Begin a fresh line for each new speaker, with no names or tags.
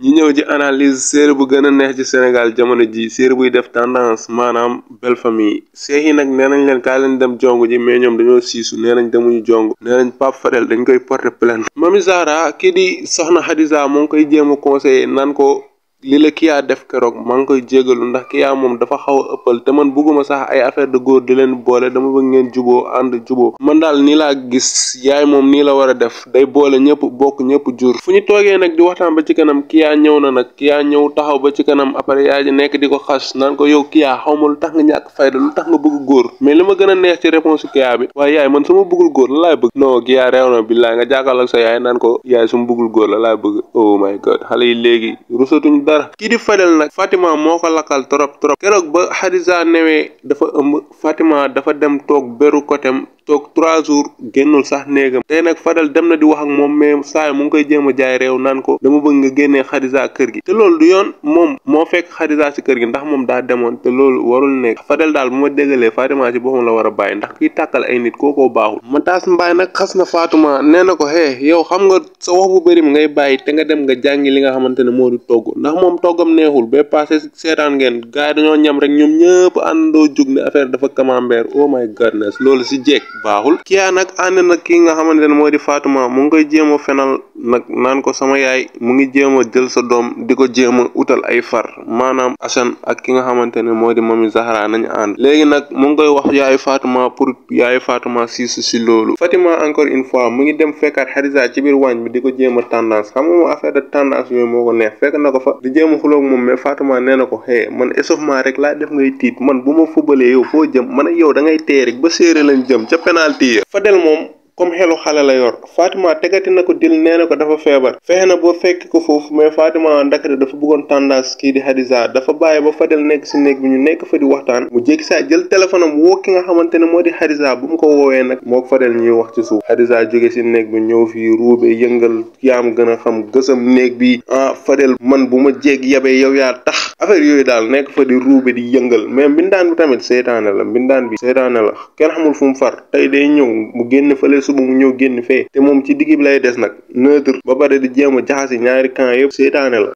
ñi ñëw ci analyse série bu gën a neex ci Sénégal jamono ji série buy def tendance maanaam Belle Famille seex yi nag nee nañ leen kaay leen dem jong ji mais ñoom dañoo siisu nee nañ demuñu jong nee nañ Pape Fadel dañ koy porter plainte Mami Zahra kii di soxna Hadiza moo ngi koy jéem a conseiller naan ko li la Kya def keroog maa ngi koy jégalu ndax Kya moom dafa xaw a ëppal te man bugguma sax ay affaire de góor di leen boole dama bëgg ngeen juboo ànd juboo man daal nii laa gis yaay moom nii la war a def day boole ñëpp bokk ñëpp jur fu ñu toogee nag di waxtaan ba ci kanam Kya ñëw na nag Kya ñëw taxaw ba ci kanam après yaay ji nekk di ko xas naan ko yow Kya xaw ma lu tax nga ñàkk fayda lu tax nga bëgg góor mais li ma gën a neex ci réponse Kya bi waaye yaay man su ma bëggul góor la laay bëgg non Kya réew na billaay nga jàkkaarloo ak sa yaay naan ko yaay su ma bëggul góor la laay bëgg oh my god xale yi léegi rusatuñ dara kii di Fadel nag Fatima moo ko lakkal trop keroog ba Hadiza newee dafa ëmb Fatima dafa dem toog beru kotem toog 3 jours génnul sax néegam tey nag Fadel dem na di wax ak moom mais saa mu ngi koy jéem a jaay réew naan ko dama bëgg nga génnee Hadiza kër gi te loolu du yoon moom moo fekk Hadiza ci kër gi ndax moom daa demoon te loolu warul nekk Fadel daal bu ma déggalee Fatima ci boppam la war a bàyyi ndax kiy tàkkal ay nit kookoo baaxul Matas Mbaye nag xas na Fatima nee na ko yow xam nga sa wax bu bëri mi ngay bàyyi te nga dem nga jàngi li nga xamante ne moo di togg ndax moom toggam neexul ba passé seetaan ngeen gars yi dañoo ñam rek ñoom ñëpp àndandoo jóg ne affaire dafa camembert oh my goodness loolu si jeeg baaxul Kya nag ànd nag ki nga xamante ne moo di Fatima mu ngi koy jéem a fenal nag naan ko sama yaay mu ngi jéem a jël sa doom di ko jéem a utal ay far maanaam Assane ak ki nga xamante ne moo di Mami Zahra nañu ànd léegi nag mu ngi koy wax yaayu Fatima pour yaayu Fatima siisu si loolu Fatima encore une fois mu ngi dem fekkaat Hadiza ci biir waañ bi di ko jéem a tendance xam nga moom affaire de tendance yooyu moo ko neex fekk na ko fa di jéem a xuloog moom mais Fatima nee na ko man échauffement rek laa def ngay tiit man bu ma fubalee yow foo jëm man ak yow da ngay tee rek ba séeré lañ jëm ca penalty ya Fadel moom comme xelu xale la yor Fatima tegati na ko dil nee na ko dafa feebar fexe na boo fekk ko foofu mais Fatima ndakate dafa bëggoon tendance kii di Hadiza dafa bàyyi ba Fadel nekk si néeg bi ñu nekk fa di waxtaan mu jékki saa jël téléphone am woo ki nga xamante ne moo di Hadiza bu mu ko woowee nag moo Fadel ñuy wax ci suuf Hadiza jóge si néeg bi ñëw fii ruube yëngal yaam gën a xam gësam néeg bi Fadel man bu ma jéeg yabee yow yaa tax affaire yooyu daal nekk fa di ruube di yëngal mais mbindaan bi tamit seytaane la mbindaan bi seytaane la kenn xamul fu mu far tey day ñëw mu génn fële suba mu ñëw génn fee te moom ci digg bi lay des nag neutre ba pare di jéem a jaxasi ñaari camp yëpp seytaane la